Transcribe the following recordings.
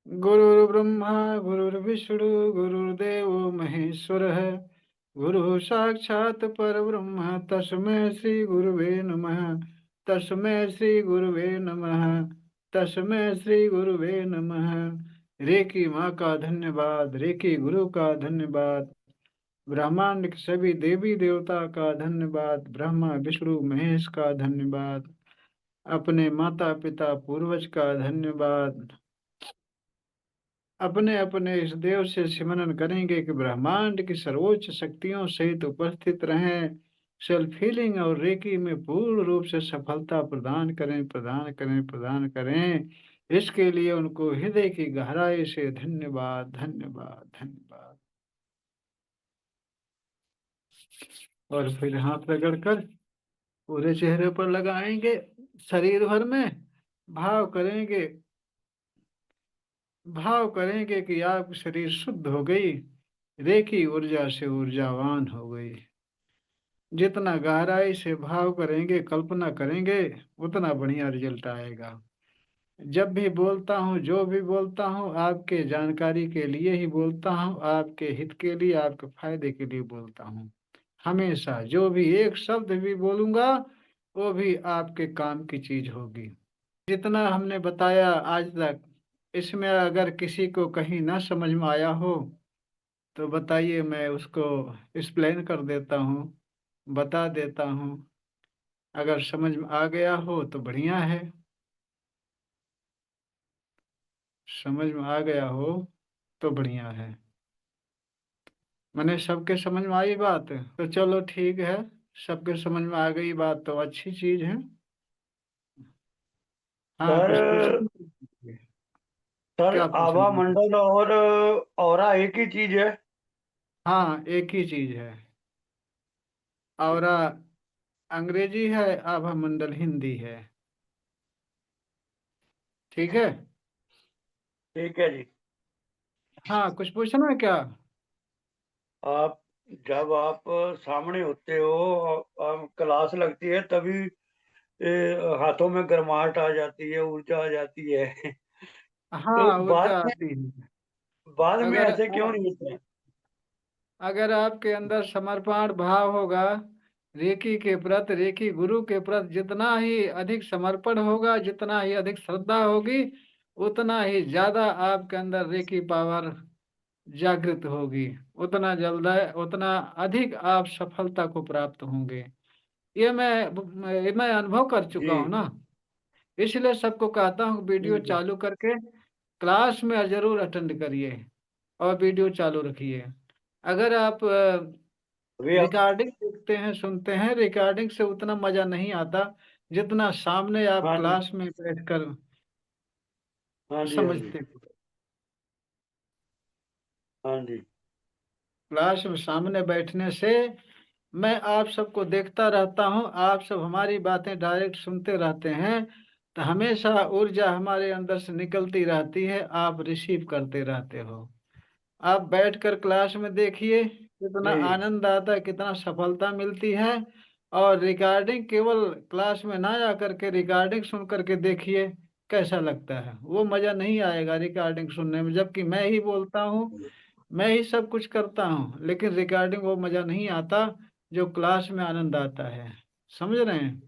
गुरुर्ब्रह्मा गुरुर्विष्णु गुरुर्देव महेश्वरः। गुरु साक्षात् परब्रह्म तस्मै श्री गुरुवे नमः। तस्मै श्री गुरुवे नमः। तस्मै श्री गुरुवे नमः। रेकी माँ का धन्यवाद, रेकी गुरु का धन्यवाद, ब्रह्मांड के सभी देवी देवता का धन्यवाद, ब्रह्मा विष्णु महेश का धन्यवाद, अपने माता पिता पूर्वज का धन्यवाद। अपने अपने इस देव से सिमरन करेंगे कि ब्रह्मांड की सर्वोच्च शक्तियों सहित उपस्थित रहें, सेल्फ हीलिंग और रेकी में पूर्ण रूप से सफलता प्रदान करें, प्रदान करें, प्रदान करें। इसके लिए उनको हृदय की गहराई से धन्यवाद, धन्यवाद, धन्यवाद। और फिर हाथ रगड़कर पूरे चेहरे पर लगाएंगे, शरीर भर में भाव करेंगे, भाव करेंगे कि आपकी शरीर शुद्ध हो गई, रेखी ऊर्जा से ऊर्जावान हो गई। जितना गहराई से भाव करेंगे, कल्पना करेंगे, उतना बढ़िया रिजल्ट आएगा। जब भी बोलता हूँ, जो भी बोलता हूँ, आपके जानकारी के लिए ही बोलता हूँ, आपके हित के लिए, आपके फायदे के लिए बोलता हूँ। हमेशा जो भी एक शब्द भी बोलूंगा वो भी आपके काम की चीज होगी। जितना हमने बताया आज तक, इसमें अगर किसी को कहीं ना समझ में आया हो तो बताइए, मैं उसको एक्सप्लेन कर देता हूँ, बता देता हूँ। अगर समझ में आ गया हो तो बढ़िया है, समझ में आ गया हो तो बढ़िया है। मैंने सबके समझ में आई बात, तो चलो ठीक है। सबके समझ में आ गई बात तो अच्छी चीज है। हाँ, कुछ सर पूछना? सर क्या आभा पूछना? मंडल और औरा एक ही चीज है। हाँ, एक ही चीज है। औरा अंग्रेजी है, आभा मंडल हिंदी है। ठीक है। ठीक है जी। हाँ, कुछ पूछना है क्या? आप जब आप सामने होते हो, क्लास लगती है, तभी हाथों में गर्माहट आ जाती है, ऊर्जा आ जाती है। तो हाँ, ऊर्जा आती है। बाद में अगर ऐसे क्यों नहीं होता? अगर आपके अंदर समर्पण भाव होगा, रेकी के प्रति, रेकी गुरु के प्रति जितना ही अधिक समर्पण होगा, जितना ही अधिक श्रद्धा होगी, उतना ही ज्यादा आपके अंदर रेकी पावर जागृत होगी। उतना जल्द उतना अधिक आप सफलता को प्राप्त होंगे। ये मैं अनुभव कर चुका हूँ जी। ना। इसलिए सबको कहता हूँ वीडियो ठीक है। चालू करके क्लास में जरूर अटेंड करिए और वीडियो चालू रखिए। अगर आप अभी आप। रिकॉर्डिंग देखते हैं, सुनते हैं, रिकॉर्डिंग से उतना मजा नहीं आता जितना सामने आप हाँ जी। क्लास में बैठकर हाँ जी। हाँ जी। समझते हो। हाँ जी। क्लास में सामने बैठने से मैं आप सबको देखता रहता हूँ, आप सब हमारी बातें डायरेक्ट सुनते रहते हैं, तो हमेशा ऊर्जा हमारे अंदर से निकलती रहती है, आप रिसीव करते रहते हो। आप बैठकर क्लास में देखिए कितना जी। आनंद आता है, कितना सफलता मिलती है। और रिकॉर्डिंग केवल क्लास में ना जा करके रिकॉर्डिंग सुन करके देखिए कैसा लगता है। वो मजा नहीं आएगा रिकॉर्डिंग सुनने में, जबकि मैं ही बोलता हूँ, मैं ही सब कुछ करता हूँ, लेकिन रिकॉर्डिंग वो मजा नहीं आता जो क्लास में आनंद आता है। समझ रहे हैं?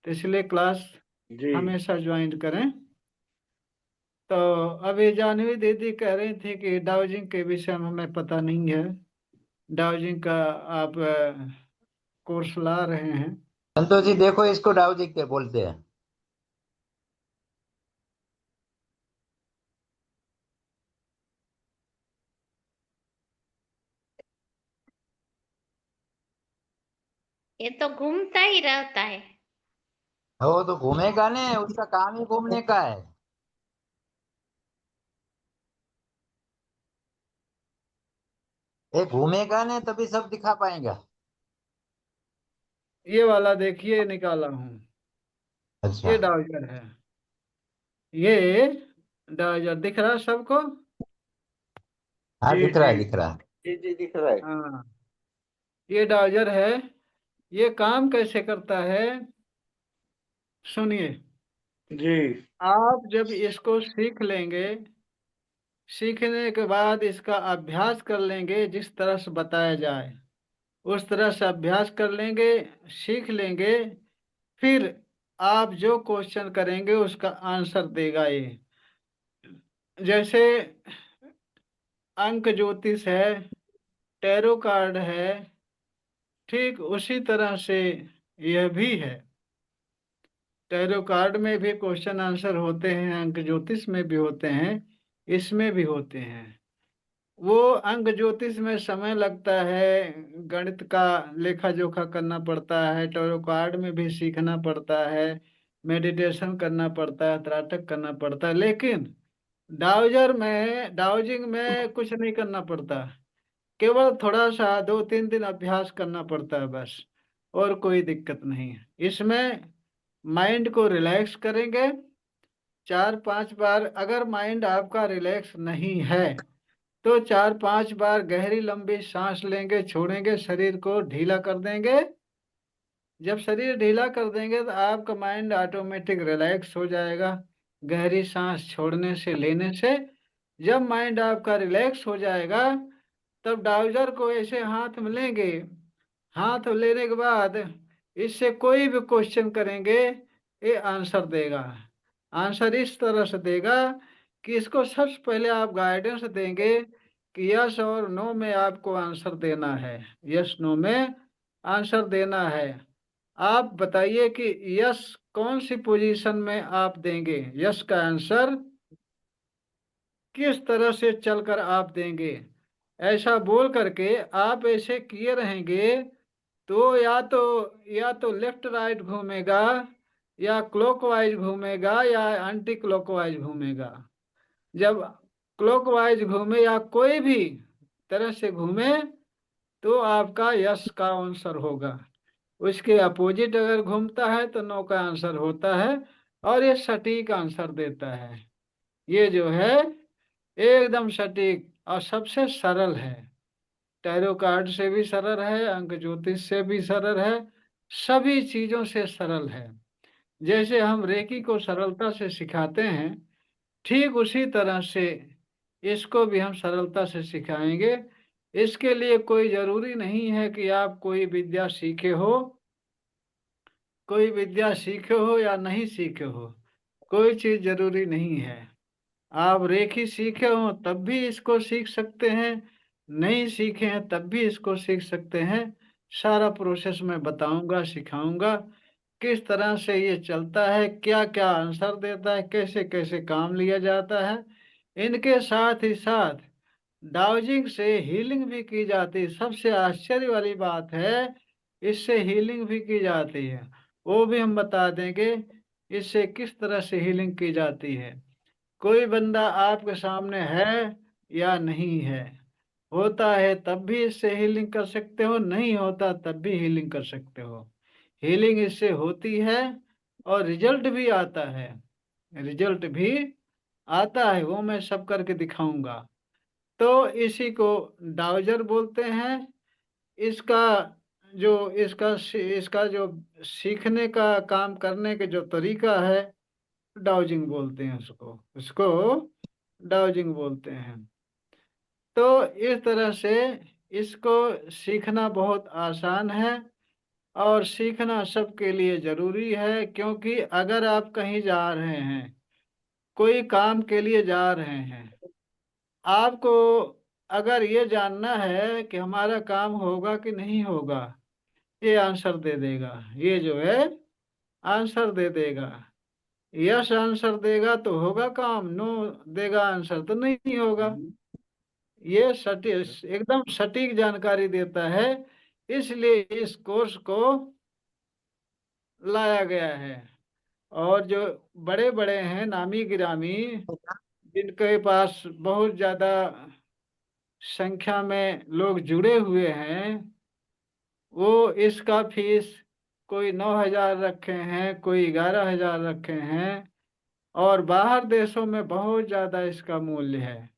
तो इसलिए क्लास जी। हमेशा ज्वाइन करें। तो अभी जानवी दीदी कह रही थी कि डाउजिंग के विषय में हमें पता नहीं है। डाउजिंग का आप कोर्स ला रहे हैं। संतोष जी देखो, इसको डाउजिंग के बोलते हैं। ये तो घूमता ही रहता है। वो तो घूमेगा ने, उसका काम ही घूमने का है। ये घूमेगा ने तभी सब दिखा पाएगा। ये वाला देखिए, निकाला हूँ। अच्छा। ये डाउजर है। ये डाउजर दिख रहा है सबको? हाँ, जी। दिख रहा जी। है, दिख रहा है। जी। जी दिख रहा है। हाँ, ये डाउजर है। ये काम कैसे करता है, सुनिए। जी। आप जब इसको सीख लेंगे, सीखने के बाद इसका अभ्यास कर लेंगे, जिस तरह से बताया जाए उस तरह से अभ्यास कर लेंगे, सीख लेंगे, फिर आप जो क्वेश्चन करेंगे उसका आंसर देगा ये। जैसे अंक ज्योतिष है, टैरो कार्ड है, ठीक उसी तरह से यह भी है। टैरो कार्ड में भी क्वेश्चन आंसर होते हैं, अंक ज्योतिष में भी होते हैं, इसमें भी होते हैं। वो अंक ज्योतिष में समय लगता है, गणित का लेखा जोखा करना पड़ता है, टैरो कार्ड में भी सीखना पड़ता है, मेडिटेशन करना पड़ता है, त्राटक करना पड़ता है, लेकिन डाउजिंग में कुछ नहीं करना पड़ता। केवल थोड़ा सा 2-3 दिन अभ्यास करना पड़ता है बस, और कोई दिक्कत नहीं है इसमें। माइंड को रिलैक्स करेंगे 4-5 बार। अगर माइंड आपका रिलैक्स नहीं है तो 4-5 बार गहरी लंबी सांस लेंगे, छोड़ेंगे, शरीर को ढीला कर देंगे। जब शरीर ढीला कर देंगे तो आपका माइंड ऑटोमेटिक रिलैक्स हो जाएगा, गहरी सांस छोड़ने से, लेने से। जब माइंड आपका रिलैक्स हो जाएगा तब डाउजर को ऐसे हाथ में लेंगे। हाथ में लेने के बाद इससे कोई भी क्वेश्चन करेंगे, ये आंसर देगा। आंसर इस तरह से देगा कि इसको सबसे पहले आप गाइडेंस देंगे कि यस और नो में आपको आंसर देना है, यस नो में आंसर देना है। आप बताइए कि यस कौन सी पोजीशन में आप देंगे, यस का आंसर किस तरह से चलकर आप देंगे। ऐसा बोल करके आप ऐसे किए रहेंगे तो या तो लेफ्ट राइट घूमेगा, या क्लॉकवाइज घूमेगा, या एंटी क्लॉकवाइज घूमेगा। जब क्लॉकवाइज घूमे या कोई भी तरह से घूमे तो आपका यस का आंसर होगा। उसके अपोजिट अगर घूमता है तो नो का आंसर होता है, और ये सटीक आंसर देता है। ये जो है एकदम सटीक और सबसे सरल है। टैरो कार्ड से भी सरल है, अंक ज्योतिष से भी सरल है, सभी चीजों से सरल है। जैसे हम रेकी को सरलता से सिखाते हैं, ठीक उसी तरह से इसको भी हम सरलता से सिखाएंगे। इसके लिए कोई जरूरी नहीं है कि आप कोई विद्या सीखे हो, कोई विद्या सीखे हो या नहीं सीखे हो, कोई चीज जरूरी नहीं है। आप रेखी सीखे हो तब भी इसको सीख सकते हैं, नहीं सीखे हैं तब भी इसको सीख सकते हैं। सारा प्रोसेस मैं बताऊंगा, सिखाऊंगा किस तरह से ये चलता है, क्या क्या आंसर देता है, कैसे कैसे काम लिया जाता है। इनके साथ ही साथ डाउजिंग से हीलिंग भी की जाती है। सबसे आश्चर्य वाली बात है, इससे हीलिंग भी की जाती है। वो भी हम बता देंगे इससे किस तरह से हीलिंग की जाती है। कोई बंदा आपके सामने है या नहीं है, होता है तब भी इससे हीलिंग कर सकते हो, नहीं होता तब भी हीलिंग कर सकते हो। हीलिंग इससे होती है और रिजल्ट भी आता है, रिजल्ट भी आता है, वो मैं सब करके दिखाऊंगा। तो इसी को डाउजर बोलते हैं। इसका इसका जो सीखने का काम करने के जो तरीका है, डाउजिंग बोलते हैं उसको, उसको डाउजिंग बोलते हैं। तो इस तरह से इसको सीखना बहुत आसान है, और सीखना सबके लिए जरूरी है। क्योंकि अगर आप कहीं जा रहे हैं, कोई काम के लिए जा रहे हैं, आपको अगर ये जानना है कि हमारा काम होगा कि नहीं होगा, ये आंसर दे देगा। ये जो है आंसर दे देगा। यस आंसर देगा तो होगा काम, नो देगा आंसर तो नहीं होगा। ये सटीक, एकदम सटीक जानकारी देता है, इसलिए इस कोर्स को लाया गया है। और जो बड़े बड़े हैं, नामी गिरामी, जिनके पास बहुत ज्यादा संख्या में लोग जुड़े हुए हैं, वो इसका फीस कोई 9,000 रखे हैं, कोई 11,000 रखे हैं, और बाहर देशों में बहुत ज्यादा इसका मूल्य है।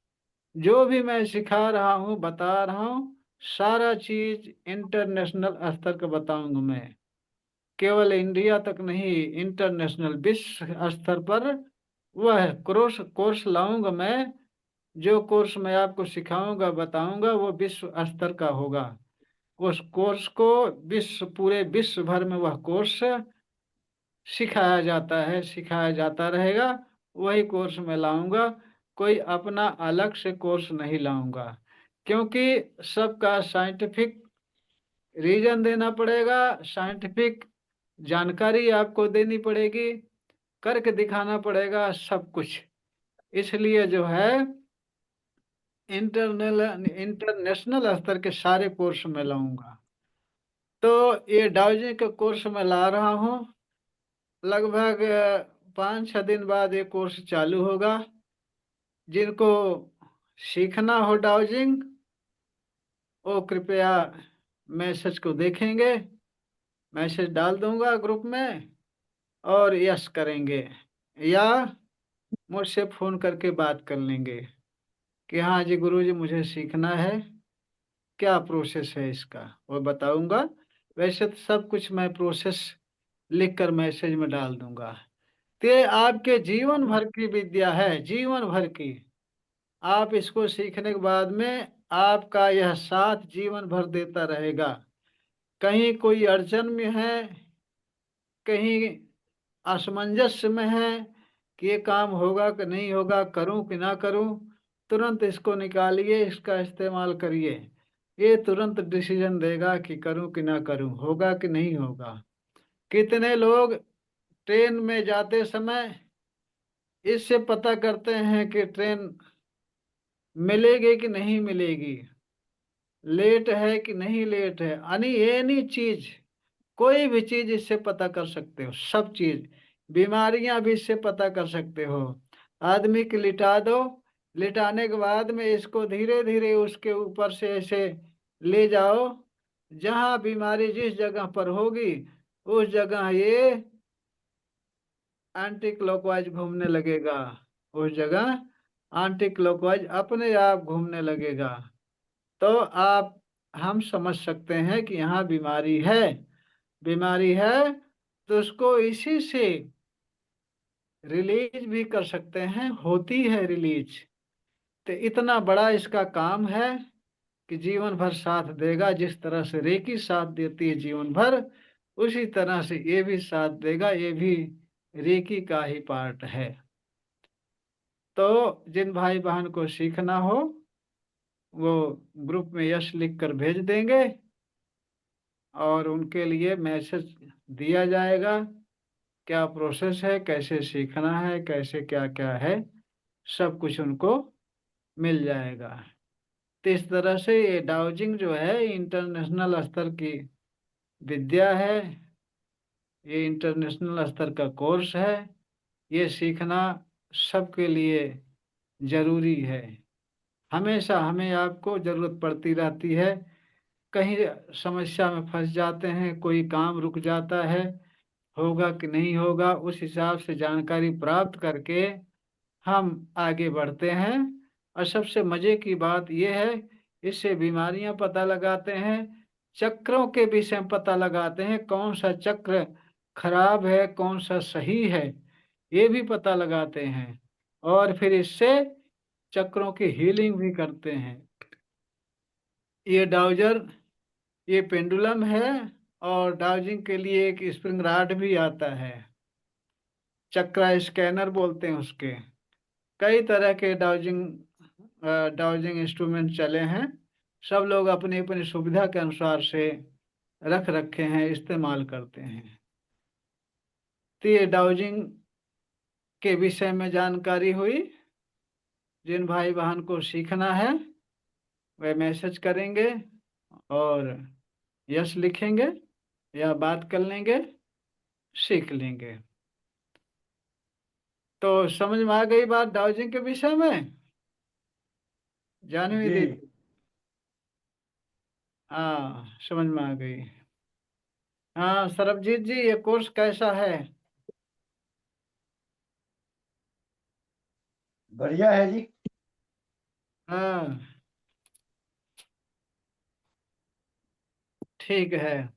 जो भी मैं सिखा रहा हूँ, बता रहा हूँ, सारा चीज इंटरनेशनल स्तर का बताऊंगा मैं। केवल इंडिया तक नहीं, इंटरनेशनल विश्व स्तर पर वह कोर्स कोर्स लाऊंगा मैं। जो कोर्स मैं आपको सिखाऊंगा बताऊंगा वो विश्व स्तर का होगा। उस कोर्स को पूरे विश्व भर में वह कोर्स सिखाया जाता है, सिखाया जाता रहेगा। वही कोर्स मैं लाऊंगा, कोई अपना अलग से कोर्स नहीं लाऊंगा। क्योंकि सबका साइंटिफिक रीजन देना पड़ेगा, साइंटिफिक जानकारी आपको देनी पड़ेगी, करके दिखाना पड़ेगा सब कुछ। इसलिए जो है इंटरनेशनल स्तर के सारे कोर्स में लाऊंगा। तो ये डाउजिंग का कोर्स मैं ला रहा हूँ। लगभग 5-6 दिन बाद ये कोर्स चालू होगा। जिनको सीखना हो डाउजिंग वो कृपया मैसेज को देखेंगे, मैसेज डाल दूंगा ग्रुप में और यस करेंगे, या मुझसे फ़ोन करके बात कर लेंगे कि हाँ जी गुरुजी मुझे सीखना है, क्या प्रोसेस है इसका, वो बताऊंगा। वैसे तो सब कुछ मैं प्रोसेस लिख कर मैसेज में डाल दूंगा। तो ये आपके जीवन भर की विद्या है, जीवन भर की। आप इसको सीखने के बाद में आपका यह साथ जीवन भर देता रहेगा। कहीं कोई अड़चन में है, कहीं असमंजस में है कि ये काम होगा कि नहीं होगा, करूं कि ना करूं, तुरंत इसको निकालिए, इसका इस्तेमाल करिए। ये तुरंत डिसीजन देगा कि करूं कि ना करूं, होगा कि नहीं होगा। कितने लोग ट्रेन में जाते समय इससे पता करते हैं कि ट्रेन मिलेगी कि नहीं मिलेगी, लेट है कि नहीं लेट है, एनी चीज, कोई भी चीज इससे पता कर सकते हो, सब चीज। बीमारियां भी इससे पता कर सकते हो। आदमी को लिटा दो, लिटाने के बाद में इसको धीरे धीरे उसके ऊपर से ऐसे ले जाओ, जहां बीमारी जिस जगह पर होगी उस जगह ये एंटी क्लॉकवाइज घूमने लगेगा, उस जगह एंटी क्लॉकवाइज अपने आप घूमने लगेगा। तो आप हम समझ सकते हैं कि यहाँ बीमारी है, बीमारी है, तो उसको इसी से रिलीज भी कर सकते हैं, होती है रिलीज। तो इतना बड़ा इसका काम है कि जीवन भर साथ देगा। जिस तरह से रेकी साथ देती है जीवन भर, उसी तरह से ये भी साथ देगा, ये भी रेकी का ही पार्ट है। तो जिन भाई बहन को सीखना हो वो ग्रुप में यश लिख कर भेज देंगे और उनके लिए मैसेज दिया जाएगा, क्या प्रोसेस है, कैसे सीखना है, कैसे क्या क्या है, सब कुछ उनको मिल जाएगा। तो इस तरह से ये डाउजिंग जो है इंटरनेशनल स्तर की विद्या है, ये इंटरनेशनल स्तर का कोर्स है। ये सीखना सबके लिए जरूरी है। हमेशा हमें आपको जरूरत पड़ती रहती है। कहीं समस्या में फंस जाते हैं, कोई काम रुक जाता है, होगा कि नहीं होगा, उस हिसाब से जानकारी प्राप्त करके हम आगे बढ़ते हैं। और सबसे मजे की बात यह है, इससे बीमारियां पता लगाते हैं, चक्रों के विषय में पता लगाते हैं, कौन सा चक्र खराब है कौन सा सही है, ये भी पता लगाते हैं। और फिर इससे चक्रों की हीलिंग भी करते हैं। ये डाउजर, ये पेंडुलम है, और डाउजिंग के लिए एक स्प्रिंग रॉड भी आता है, चक्रा स्कैनर बोलते हैं उसके। कई तरह के डाउजिंग इंस्ट्रूमेंट चले हैं, सब लोग अपनी अपनी सुविधा के अनुसार से रख रखे हैं, इस्तेमाल करते हैं। तो ये डाउजिंग के विषय में जानकारी हुई। जिन भाई बहन को सीखना है वह मैसेज करेंगे और यस लिखेंगे या बात कर लेंगे, सीख लेंगे। तो समझ में आ गई बात डाउजिंग के विषय में, जानवी जी दीदी? हाँ समझ में आ गई। हाँ सरबजीत जी ये कोर्स कैसा है? बढ़िया है जी। हाँ ठीक है।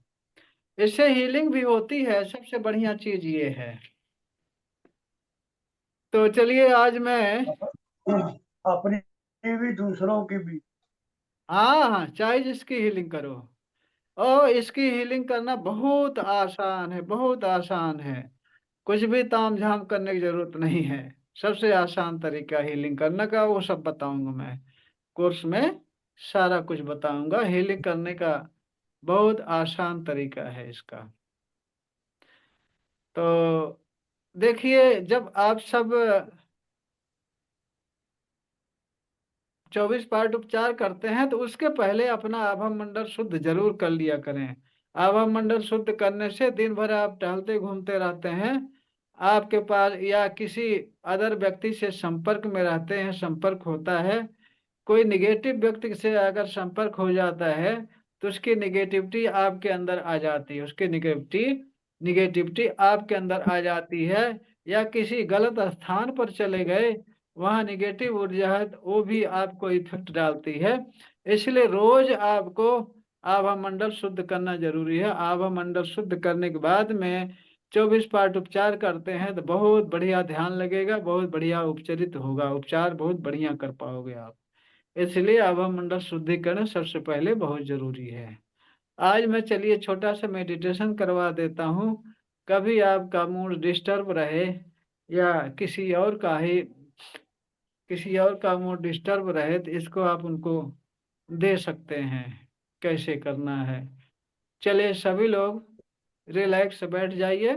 इससे हीलिंग भी होती है, सबसे बढ़िया चीज ये है। तो चलिए आज मैं, अपनी भी दूसरों की भी। हाँ हाँ, चाहे जिसकी हीलिंग करो, और इसकी हीलिंग करना बहुत आसान है, बहुत आसान है। कुछ भी ताम झाम करने की जरूरत नहीं है। सबसे आसान तरीका हीलिंग करने का वो सब बताऊंगा मैं कोर्स में। सारा कुछ बताऊंगा हीलिंग करने का। बहुत आसान तरीका है इसका। तो देखिए, जब आप सब 24 पार्ट उपचार करते हैं तो उसके पहले अपना आभा मंडल शुद्ध जरूर कर लिया करें। आभा मंडल शुद्ध करने से दिन भर आप टहलते घूमते रहते हैं, आपके पास या किसी अदर व्यक्ति से संपर्क में रहते हैं, संपर्क होता है, कोई निगेटिव व्यक्ति से अगर संपर्क हो जाता है तो उसकी निगेटिविटी आपके अंदर आ जाती है, उसकी निगेटिविटी निगेटिविटी आपके अंदर आ जाती है। या किसी गलत स्थान पर चले गए, वहाँ निगेटिव ऊर्जा है तो वो भी आपको इफेक्ट डालती है। इसलिए रोज आपको आभा मंडल शुद्ध करना जरूरी है। आभा मंडल शुद्ध करने के बाद में 24 पार्ट उपचार करते हैं तो बहुत बढ़िया ध्यान लगेगा, बहुत बढ़िया उपचरित होगा, उपचार बहुत बढ़िया कर पाओगे आप। इसलिए आभा मंडल शुद्धिकरण सबसे पहले बहुत जरूरी है। आज मैं चलिए छोटा सा मेडिटेशन करवा देता हूँ। कभी आपका मूड डिस्टर्ब रहे या किसी और का मूड डिस्टर्ब रहे तो इसको आप उनको दे सकते हैं, कैसे करना है। चलिए सभी लोग रिलैक्स बैठ जाइए,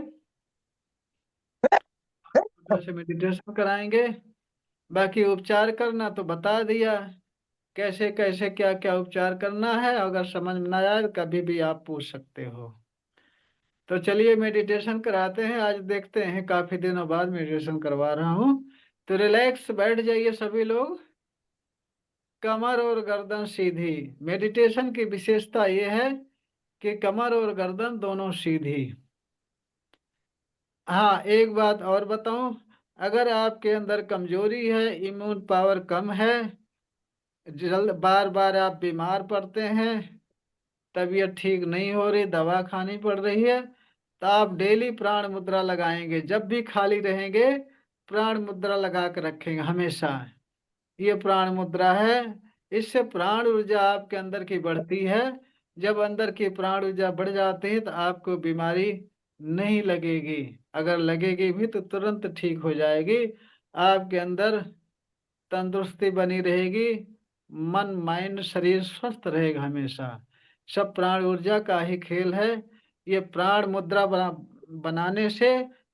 छोटा सा मेडिटेशन कराएंगे। बाकी उपचार करना तो बता दिया, कैसे कैसे क्या क्या उपचार करना है। अगर समझ में ना आए तो कभी भी आप पूछ सकते हो। तो चलिए मेडिटेशन कराते हैं, आज देखते हैं, काफी दिनों बाद मेडिटेशन करवा रहा हूँ। तो रिलैक्स बैठ जाइए सभी लोग, कमर और गर्दन सीधी। मेडिटेशन की विशेषता ये है कि कमर और गर्दन दोनों सीधी। हाँ, एक बात और बताऊं, अगर आपके अंदर कमजोरी है, इम्यून पावर कम है, जल्द बार बार आप बीमार पड़ते हैं, तबीयत ठीक नहीं हो रही, दवा खानी पड़ रही है, तो आप डेली प्राण मुद्रा लगाएंगे। जब भी खाली रहेंगे प्राण मुद्रा लगा कर रखेंगे हमेशा। ये प्राण मुद्रा है, इससे प्राण ऊर्जा आपके अंदर की बढ़ती है। जब अंदर की प्राण ऊर्जा बढ़ जाती है तो आपको बीमारी नहीं लगेगी, अगर लगेगी भी तो तुरंत ठीक हो जाएगी। आपके अंदर तंदुरुस्ती बनी रहेगी, मन माइंड शरीर स्वस्थ रहेगा हमेशा। सब प्राण ऊर्जा का ही खेल है। ये प्राण मुद्रा बनाने से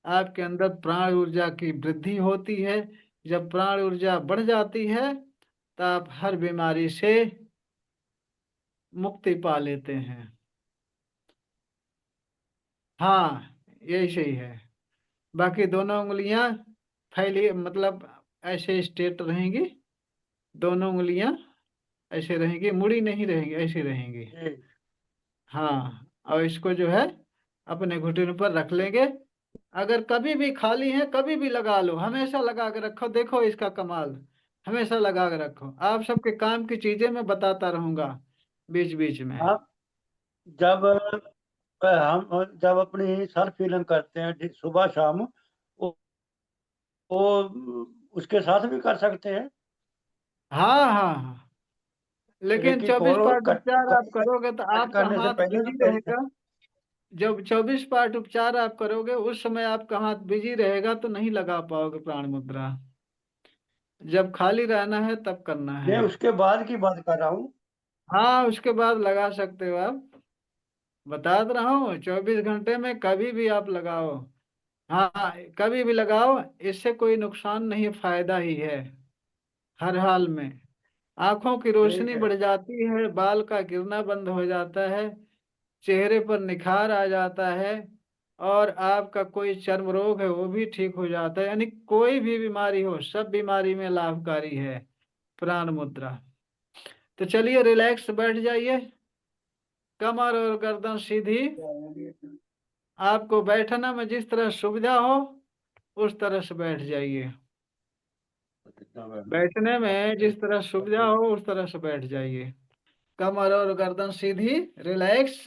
आपके अंदर प्राण ऊर्जा की वृद्धि होती है। जब प्राण ऊर्जा बढ़ जाती है तो आप हर बीमारी से मुक्ति पा लेते हैं। हाँ, यही सही है। बाकी दोनों उंगलियां फैली, मतलब ऐसे स्ट्रेट रहेंगी, दोनों उंगलियां ऐसे रहेंगी, मुड़ी नहीं रहेंगी, ऐसी रहेंगी। जी। हाँ, और इसको जो है अपने घुटने पर रख लेंगे। अगर कभी भी खाली है कभी भी लगा लो, हमेशा लगा के रखो, देखो इसका कमाल। हमेशा लगा के रखो, आप सबके काम की चीजें मैं बताता रहूंगा बीच बीच में। आप जब हम जब अपनी सेल्फ फीलिंग करते हैं सुबह शाम, वो उसके साथ भी कर सकते हैं। हाँ हाँ हाँ, लेकिन रेकी 24 कॉल पार्ट कट उपचार आप कट करोगे तो कट आपका करने से हाथ पहले बिजी भी कर। रहेगा। जब 24 पार्ट उपचार आप करोगे उस समय आपका हाथ बिजी रहेगा तो नहीं लगा पाओगे प्राण मुद्रा। जब खाली रहना है तब करना मैं है। उसके बाद की बात कर रहा हूँ। हाँ, उसके बाद लगा सकते हो आप, बता तो रहा हूँ 24 घंटे में कभी भी आप लगाओ। हाँ, कभी भी लगाओ, इससे कोई नुकसान नहीं, फायदा ही है हर हाल में। आंखों की ठीक रोशनी है। बढ़ जाती है, बाल का गिरना बंद हो जाता है, चेहरे पर निखार आ जाता है, और आपका कोई चर्म रोग है वो भी ठीक हो जाता है। यानी कोई भी बीमारी हो, सब बीमारी में लाभकारी है प्राण मुद्रा। तो चलिए रिलैक्स बैठ जाइए, कमर और गर्दन सीधी। आपको बैठना में जिस तरह सुविधा हो उस तरह से बैठ जाइए। बैठने में जिस तरह सुविधा हो उस तरह से बैठ जाइए, कमर और गर्दन सीधी, रिलैक्स।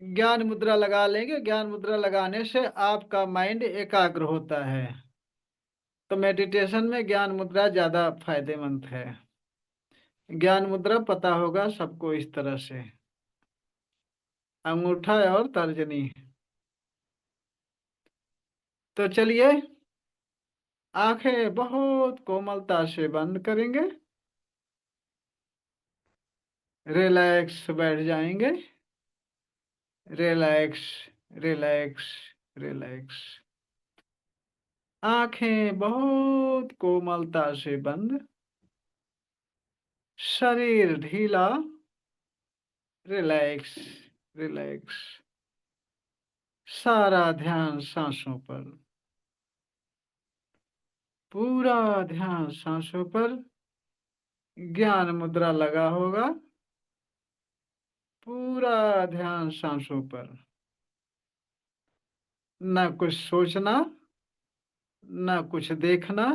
ज्ञान मुद्रा लगा लेंगे। ज्ञान मुद्रा लगाने से आपका माइंड एकाग्र होता है, तो मेडिटेशन में ज्ञान मुद्रा ज्यादा फायदेमंद है। ज्ञान मुद्रा पता होगा सबको इस तरह से, अंगूठा और तर्जनी। तो चलिए, आंखें बहुत कोमलता से बंद करेंगे, रिलैक्स बैठ जाएंगे। Relax, relax, relax. आंखें बहुत कोमलता से बंद, शरीर ढीला, रिलैक्स, रिलैक्स। सारा ध्यान सांसों पर, पूरा ध्यान सांसों पर। ज्ञान मुद्रा लगा होगा, पूरा ध्यान सांसों पर। न कुछ सोचना, न कुछ देखना,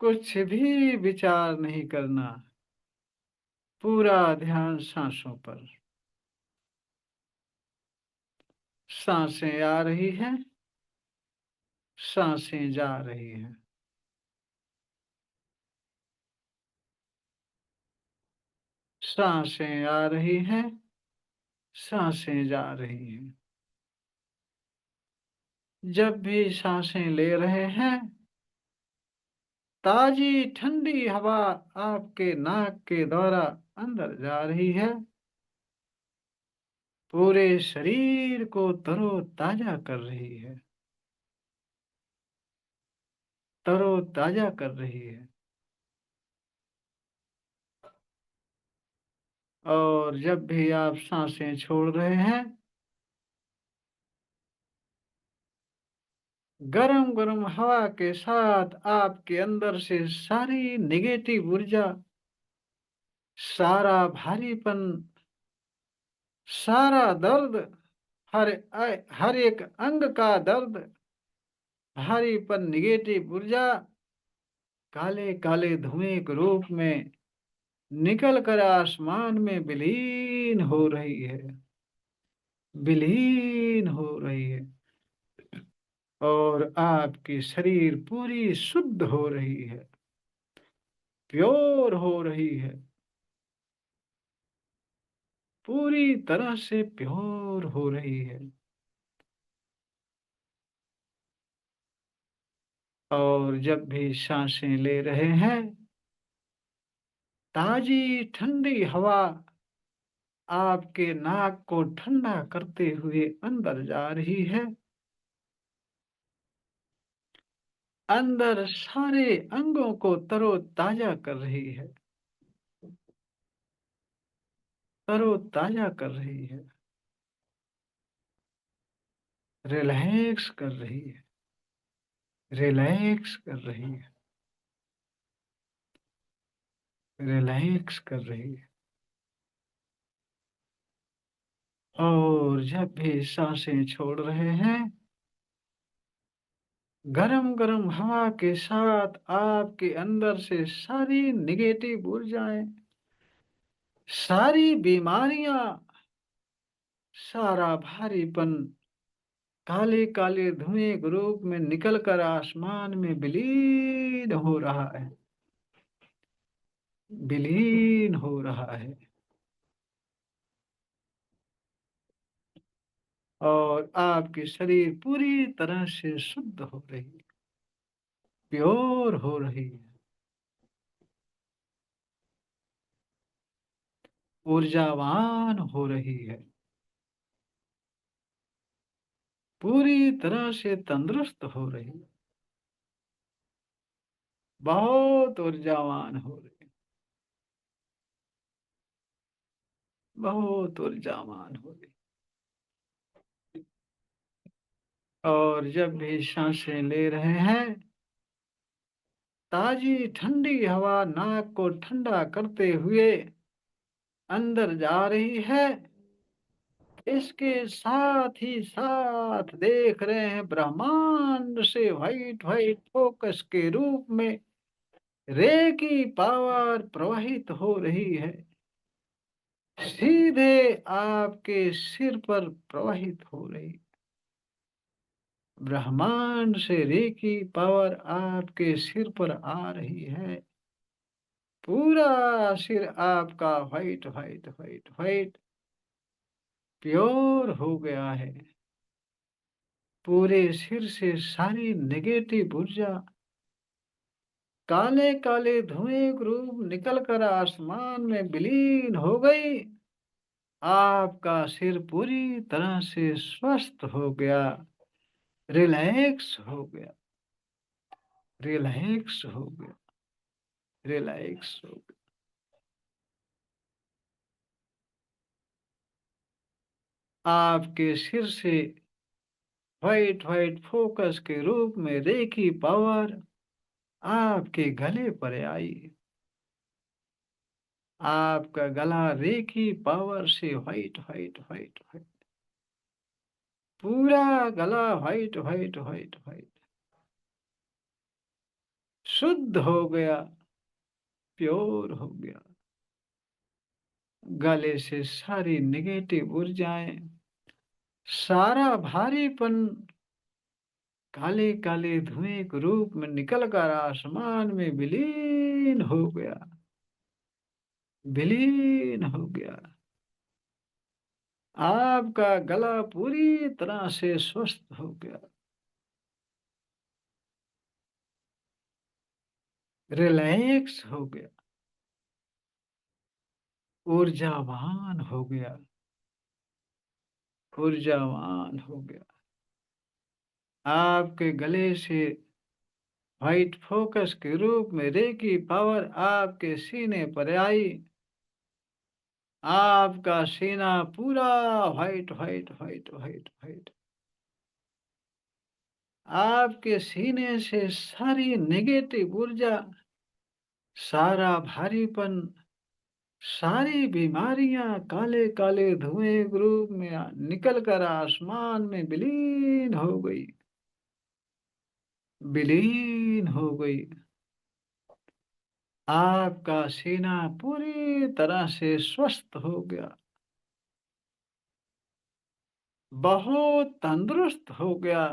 कुछ भी विचार नहीं करना, पूरा ध्यान सांसों पर। सांसें आ रही हैं, सांसें जा रही हैं। सांसें आ रही हैं, सांसें जा रही हैं। जब भी सांसें ले रहे हैं, ताजी ठंडी हवा आपके नाक के द्वारा अंदर जा रही है, पूरे शरीर को तरोताजा कर रही है, तरोताजा कर रही है। और जब भी आप सांसें छोड़ रहे हैं, गरम गरम हवा के साथ आपके अंदर से सारी नेगेटिव ऊर्जा, सारा भारीपन, सारा दर्द, हर एक अंग का दर्द, भारीपन, नेगेटिव ऊर्जा काले काले धुएं के रूप में निकल कर आसमान में विलीन हो रही है, विलीन हो रही है। और आपकी शरीर पूरी शुद्ध हो रही है, प्योर हो रही है, पूरी तरह से प्योर हो रही है। और जब भी सांसें ले रहे हैं, ताजी ठंडी हवा आपके नाक को ठंडा करते हुए अंदर जा रही है, अंदर सारे अंगों को तरोताजा कर रही है, तरोताजा कर रही है, रिलैक्स कर रही है, रिलैक्स कर रही है, रिलैक्स कर रही है। और जब भी सांसें छोड़ रहे हैं, गरम गरम हवा के साथ आपके अंदर से सारी निगेटिव ऊर्जाएं, सारी बीमारियां, सारा भारीपन काले काले धुएं के रूप में निकलकर आसमान में विलीन हो रहा है, विलीन हो रहा है। और आपकी शरीर पूरी तरह से शुद्ध हो रही है, प्योर हो रही है, ऊर्जावान हो रही है, पूरी तरह से तंदुरुस्त हो रही है, बहुत ऊर्जावान हो रही है, बहुत ऊर्जावान हो रही है। और जब भी सांसें ले रहे हैं, ताजी ठंडी हवा नाक को ठंडा करते हुए अंदर जा रही है, इसके साथ ही साथ देख रहे हैं ब्रह्मांड से व्हाइट व्हाइट फोकस के रूप में रे की पावर प्रवाहित हो रही है, सीधे आपके सिर पर प्रवाहित हो रही। ब्रह्मांड से रेकी पावर आपके सिर पर आ रही है। पूरा सिर आपका white white white white pure हो गया है। पूरे सिर से सारी नेगेटिव ऊर्जा काले काले धुएं के रूप निकलकर आसमान में विलीन हो गई। आपका सिर पूरी तरह से स्वस्थ हो गया, रिलैक्स हो गया, रिलैक्स हो गया, रिलैक्स हो गया। आपके सिर से व्हाइट व्हाइट फोकस के रूप में रेखी पावर आपके गले पर आई। आपका गला रेखी पावर से व्हाइट व्हाइट व्हाइट व्हाइट, पूरा गला व्हाइट व्हाइट व्हाइट व्हाइट शुद्ध हो गया, प्योर हो गया। गले से सारी नेगेटिव ऊर्जाएं, सारा भारीपन काले काले धुएं के रूप में निकलकर आसमान में विलीन हो गया, विलीन हो गया। आपका गला पूरी तरह से स्वस्थ हो गया, रिलैक्स हो गया, ऊर्जावान हो गया, ऊर्जावान हो गया। आपके गले से व्हाइट फोकस के रूप में रेकी पावर आपके सीने पर आई। आपका सीना पूरा white white white white white, आपके सीने से सारी नेगेटिव ऊर्जा, सारा भारीपन, सारी बीमारियां काले काले धुएं के रूप में निकल कर आसमान में विलीन हो गई, विलीन हो गई। आपका सीना पूरी तरह से स्वस्थ हो गया, बहुत तंदुरुस्त हो गया,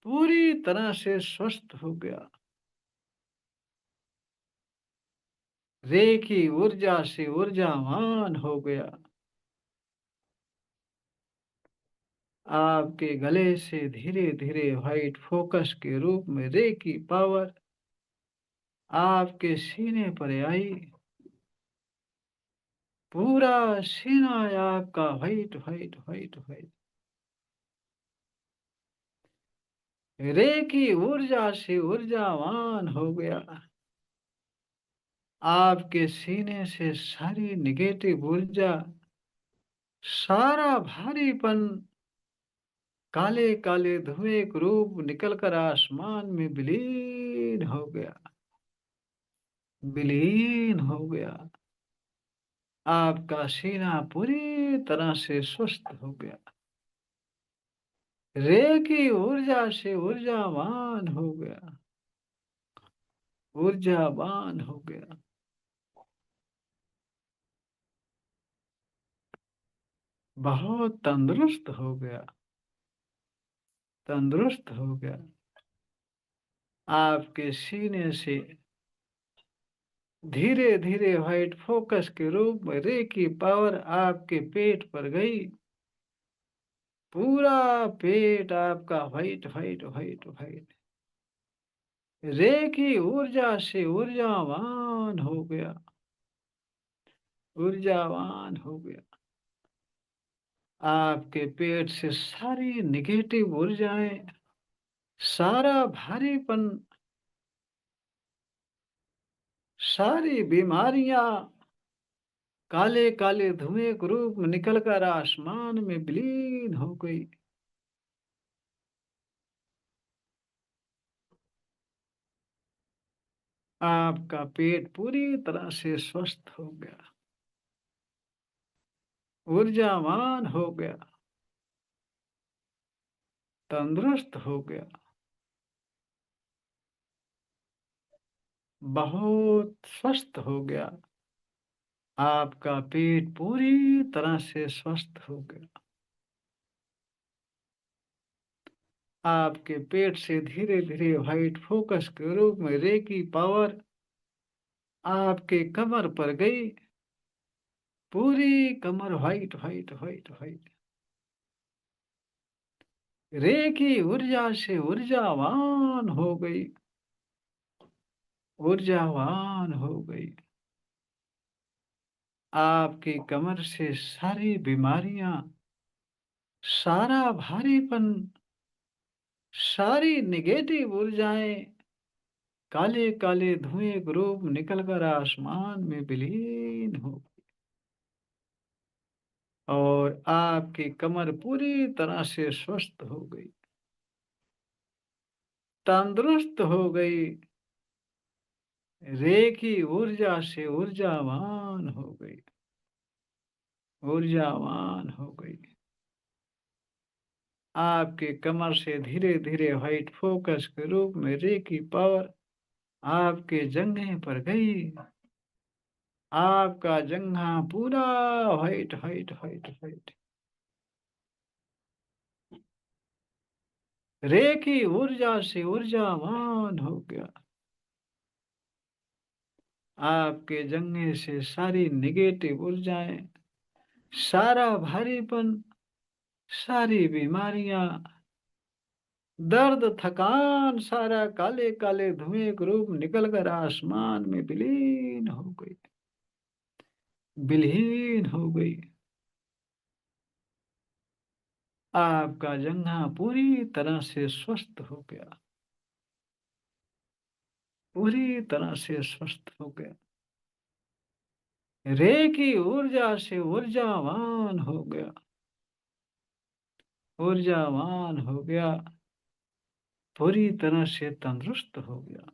पूरी तरह से स्वस्थ हो गया। रेखी ऊर्जा से ऊर्जावान हो गया। आपके गले से धीरे धीरे व्हाइट फोकस के रूप में रेकी पावर आपके सीने पर आई। पूरा सीना आपका white white white white reiki ऊर्जा से ऊर्जावान हो गया। आपके सीने से सारी नेगेटिव ऊर्जा, सारा भारीपन काले काले धुएं के रूप निकलकर आसमान में विलीन हो गया, विलीन हो गया। आपका सीना पूरी तरह से स्वस्थ हो गया, रेखी ऊर्जा से ऊर्जावान हो गया, ऊर्जावान हो गया। बहुत तंदुरुस्त हो गया, तंदुरुस्त हो गया। आपके सीने से धीरे धीरे व्हाइट फोकस के रूप में रेखी पावर आपके पेट पर गई। पूरा पेट आपका व्हाइट व्हाइट व्हाइट व्हाइट रेखी ऊर्जा से ऊर्जावान हो गया, ऊर्जावान हो गया। आपके पेट से सारी नेगेटिव ऊर्जाएं, सारा भारीपन, सारी बीमारियां काले काले धुएं के रूप में निकलकर आसमान में विलीन हो गई। आपका पेट पूरी तरह से स्वस्थ हो गया, ऊर्जावान हो गया, तंदुरुस्त हो गया, बहुत स्वस्थ हो गया। आपका पेट पूरी तरह से स्वस्थ हो गया। आपके पेट से धीरे-धीरे व्हाइट फोकस के रूप में रे की पावर आपके कमर पर गई। पूरी कमर व्हाइट, व्हाइट, व्हाइट, व्हाइट। रे की ऊर्जा से ऊर्जावान हो गई, ऊर्जावान हो गई। आपकी कमर से सारी बीमारियां, सारा भारीपन, सारी नेगेटिव ऊर्जाएं काले-काले धुएं के रूप निकलकर आसमान में विलीन हो और आपकी कमर पूरी तरह से स्वस्थ हो गई, तंदुरुस्त हो गई। रे की ऊर्जा से ऊर्जावान हो गई, ऊर्जावान हो गई। आपके कमर से धीरे-धीरे व्हाइट फोकस के रूप में रे की पावर आपके जंघे पर गई। आपका जंघा पूरा व्हाइट, व्हाइट, व्हाइट, व्हाइट। रे की ऊर्जा से ऊर्जावान हो गया। आपके जंघे से सारी नेगेटिव ऊर्जाएं, सारा भारीपन, सारी बीमारियां, दर्द, थकान, सारा काले-काले धुएं के रूप निकलकर आसमान में विलीन हो गई, विलीन हो गई। आपका जंघा पूरी तरह से स्वस्थ हो गया, पूरी तरह से स्वस्थ हो गया। रे की ऊर्जा से ऊर्जावान हो गया, ऊर्जावान हो गया, पूरी तरह से तंदुरुस्त हो गया।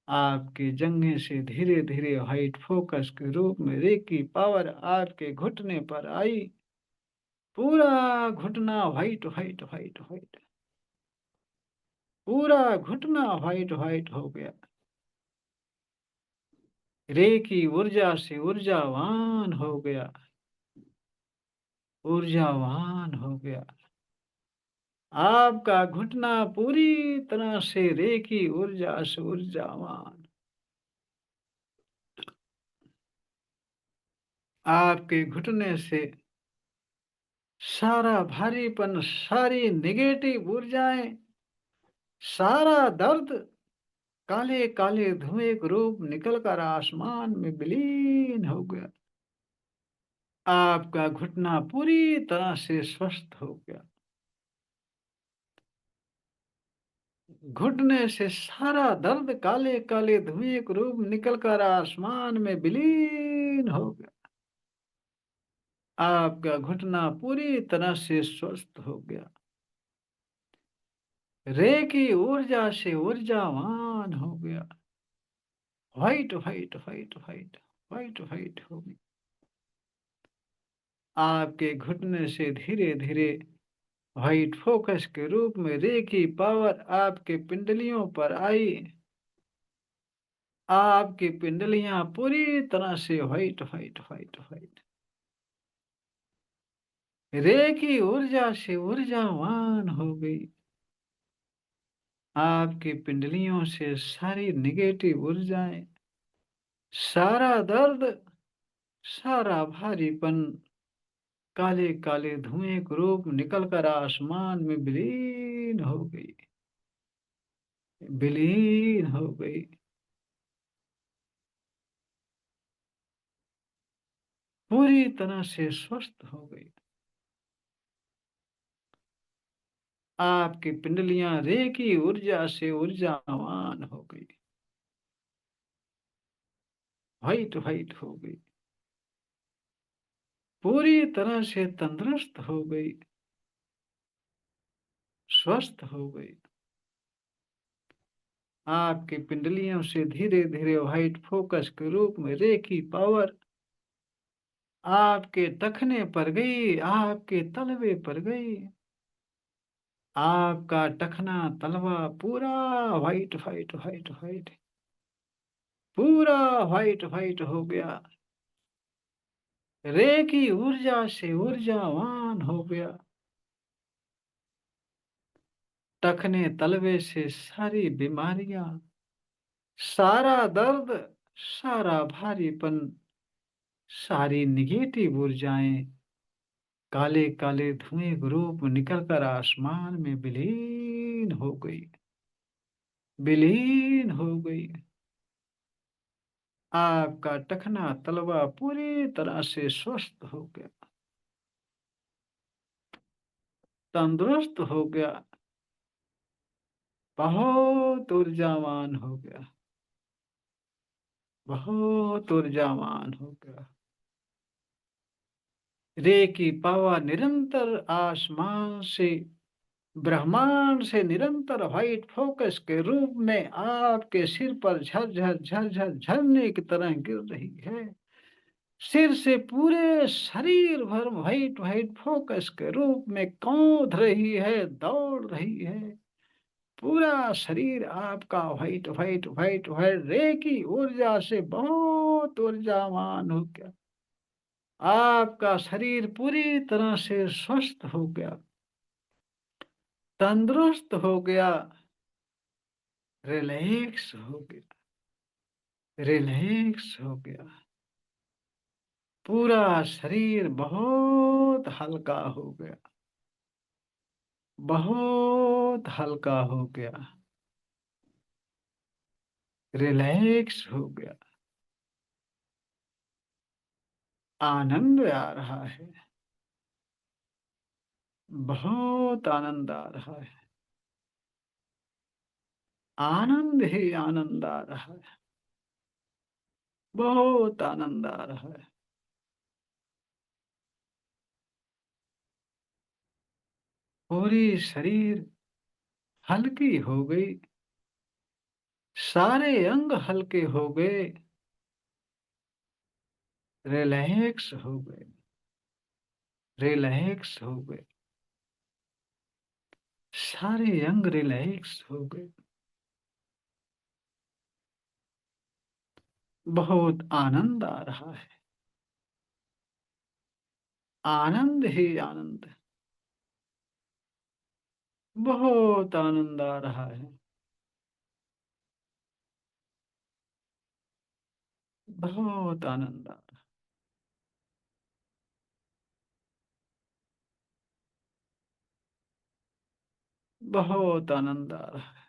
आपके जंघे से धीरे-धीरे व्हाइट फोकस के रूप में रे की पावर आपके घुटने पर आई। पूरा घुटना व्हाइट, व्हाइट, व्हाइट, व्हाइट। पूरा घुटना व्हाइट, व्हाइट हो गया। रे की ऊर्जा से ऊर्जावान हो गया, ऊर्जावान हो गया। आपका घुटना पूरी तरह से रे की ऊर्जा से ऊर्जावान। आपके घुटने से सारा भारीपन, सारी नेगेटिव ऊर्जाएं, सारा दर्द काले-काले धुएं के रूप निकलकर आसमान में विलीन हो गया। आपका घुटना पूरी तरह से स्वस्थ हो गया। घुटने से सारा दर्द काले-काले धुएं के रूप निकलकर आसमान में विलीन हो गया। आपका घुटना पूरी तरह से स्वस्थ हो गया। रे की ऊर्जा से ऊर्जावान हो गया। White, white, white, white, white, white हो गई। आपके घुटने से धीरे-धीरे व्हाइट फोकस के रूप में रे की पावर आपके पिंडलियों पर आई। आपकी पिंडलियां पूरी तरह से व्हाइट, व्हाइट, व्हाइट, व्हाइट। रे की ऊर्जा से ऊर्जावान हो गई। आपकी पिंडलियों से सारी नेगेटिव ऊर्जाएं, सारा दर्द, सारा भारीपन, काले-काले धुएं के रूप निकलकर आसमान में विलीन हो गई, विलीन हो गई। पूरी तरह से स्वस्थ हो गई। आपकी पिंडलियां रे की ऊर्जा से ऊर्जावान हो गई, व्हाइट, व्हाइट हो गई। पूरी तरह से तंदुरुस्त हो गई, स्वस्थ हो गई। आपकी पिंडलियों से धीरे-धीरे व्हाइट फोकस के रूप में रे की पावर आपके टखने पर गई, आपके तलवे पर गई। आपका टखना, तलवा पूरा व्हाइट, व्हाइट, व्हाइट, व्हाइट। पूरा व्हाइट व्हाइट हो गया। रे की ऊर्जा से ऊर्जावान हो गया। टखने तलवे से सारी बीमारियां, सारा दर्द, सारा भारीपन, सारी निगेटिव ऊर्जाएं काले काले धुएं के रूप में निकलकर आसमान में विलीन हो गई, विलीन हो गई। आपका टखना तलवा पूरी तरह से स्वस्थ हो गया, तंदुरुस्त हो गया, बहुत ऊर्जावान हो गया, बहुत ऊर्जावान हो गया। रे की पावा निरंतर आसमान से, ब्रह्मांड से निरंतर व्हाइट फोकस के रूप में आपके सिर पर झरझर झरझर झरने की तरह गिर रही है। सिर से पूरे शरीर भर व्हाइट व्हाइट फोकस के रूप में कौंध रही है, दौड़ रही है। पूरा शरीर आपका व्हाइट व्हाइट व्हाइट व्हाइट रे की ऊर्जा से बहुत ऊर्जावान हो गया। आपका शरीर पूरी तरह से स्वस्थ हो गया, तंदुरुस्त हो गया, रिलैक्स हो गया, रिलैक्स हो गया। पूरा शरीर बहुत हल्का हो गया, बहुत हल्का हो गया, रिलैक्स हो गया। आनंद आ रहा है, बहुत आनंद आ रहा है, आनंद ही आनंद आ रहा है, बहुत आनंद आ रहा है। पूरी शरीर हल्की हो गई, सारे अंग हल्के हो गए, रिलैक्स हो गए, रिलैक्स हो गए, सारे अंग रिलैक्स हो गए। बहुत आनंद आ रहा है, आनंद ही आनंद, बहुत आनंद आ रहा है, बहुत आनंद आ रहा है। बहुत आनंद आ रहा है,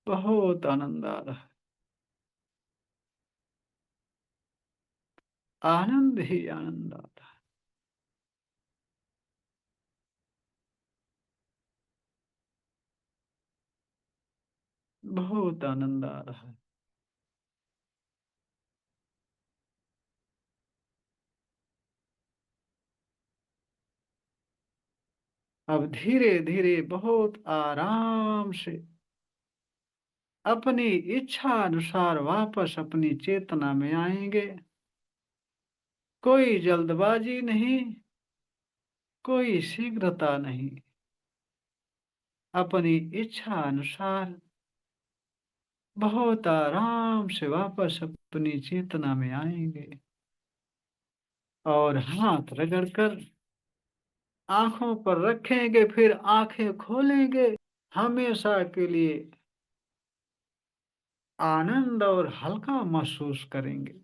बहुत आनंद आ रहा है, आनंद ही आनंद आ रहा है। बहुत आनंद आ रहा है, अब धीरे धीरे बहुत आराम से अपनी इच्छा अनुसार वापस अपनी चेतना में आएंगे। कोई जल्दबाजी नहीं, कोई शीघ्रता नहीं, अपनी इच्छा अनुसार बहुत आराम से वापस अपनी चेतना में आएंगे और हाथ रगड़कर आंखों पर रखेंगे, फिर आंखें खोलेंगे। हमेशा के लिए आनंद और हल्का महसूस करेंगे,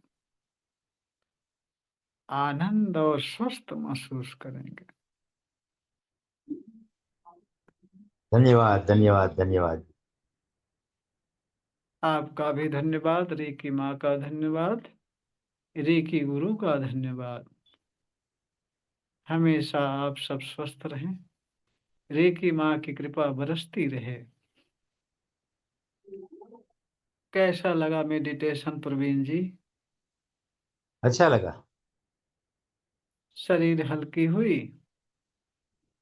आनंद और स्वस्थ महसूस करेंगे। धन्यवाद धन्यवाद धन्यवाद। आपका भी धन्यवाद, रेकी माँ का धन्यवाद, रेकी गुरु का धन्यवाद। हमेशा आप सब स्वस्थ रहें, रेकी माँ की कृपा बरसती रहे। कैसा लगा मेडिटेशन प्रवीण जी? अच्छा लगा। शरीर हल्की हुई,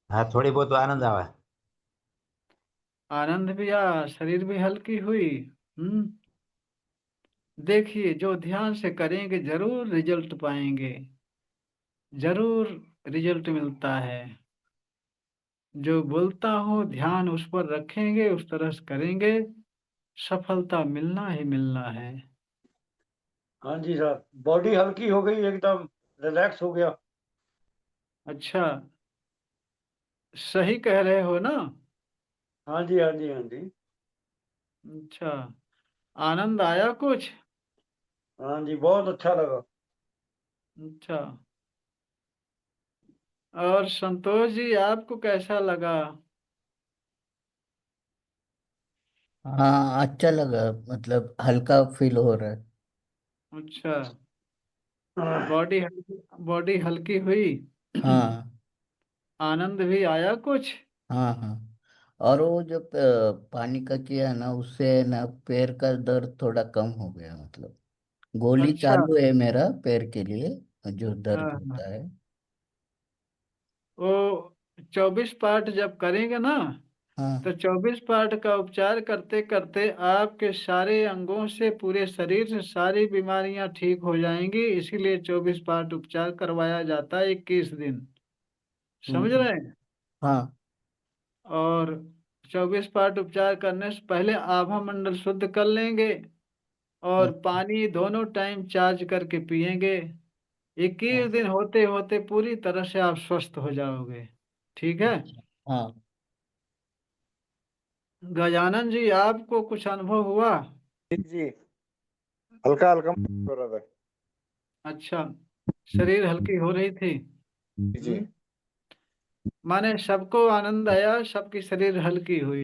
हाँ, थोड़ी बहुत आनंद आवा। आनंद भी आया, शरीर भी हल्की हुई। देखिए, जो ध्यान से करेंगे जरूर रिजल्ट पाएंगे, जरूर रिजल्ट मिलता है। जो बोलता हूँ ध्यान उस पर रखेंगे, उस तरह से करेंगे, सफलता मिलना ही मिलना है। हाँ जी साहब, बॉडी हल्की हो गई, एकदम रिलैक्स हो गया। अच्छा, सही कह रहे हो ना? हाँ जी, हाँ जी, हाँ जी। अच्छा, आनंद आया कुछ? हाँ जी, बहुत अच्छा लगा। अच्छा, और संतोष जी आपको कैसा लगा? हाँ, अच्छा लगा। मतलब हल्का फील हो रहा है। अच्छा, बॉडी हल्की हुई। हाँ, आनंद भी आया कुछ? हाँ, हाँ। और वो जो पानी का किया ना, उससे ना पैर का दर्द थोड़ा कम हो गया। मतलब गोली अच्छा। चालू है मेरा पैर के लिए, जो हाँ दर्द हाँ। होता है। वो 24 पार्ट जब करेंगे ना, तो हाँ, 24 पार्ट का उपचार करते करते आपके सारे अंगों से, पूरे शरीर से सारी बीमारियां ठीक हो जाएंगी। इसीलिए 24 पार्ट उपचार करवाया जाता है 21 दिन। समझ रहे हैं? हाँ, और 24 पार्ट उपचार करने से पहले आभा मंडल शुद्ध कर लेंगे, और अच्छा, पानी दोनों टाइम चार्ज करके पिएंगे। 21 दिन होते होते पूरी तरह से आप स्वस्थ हो जाओगे। ठीक है? अच्छा। हाँ, गजानन जी आपको कुछ अनुभव हुआ? जी, हल्का हल्का हो रहा था। अच्छा, शरीर हल्की हो रही थी। जी। माने सबको आनंद आया, सबकी शरीर हल्की हुई।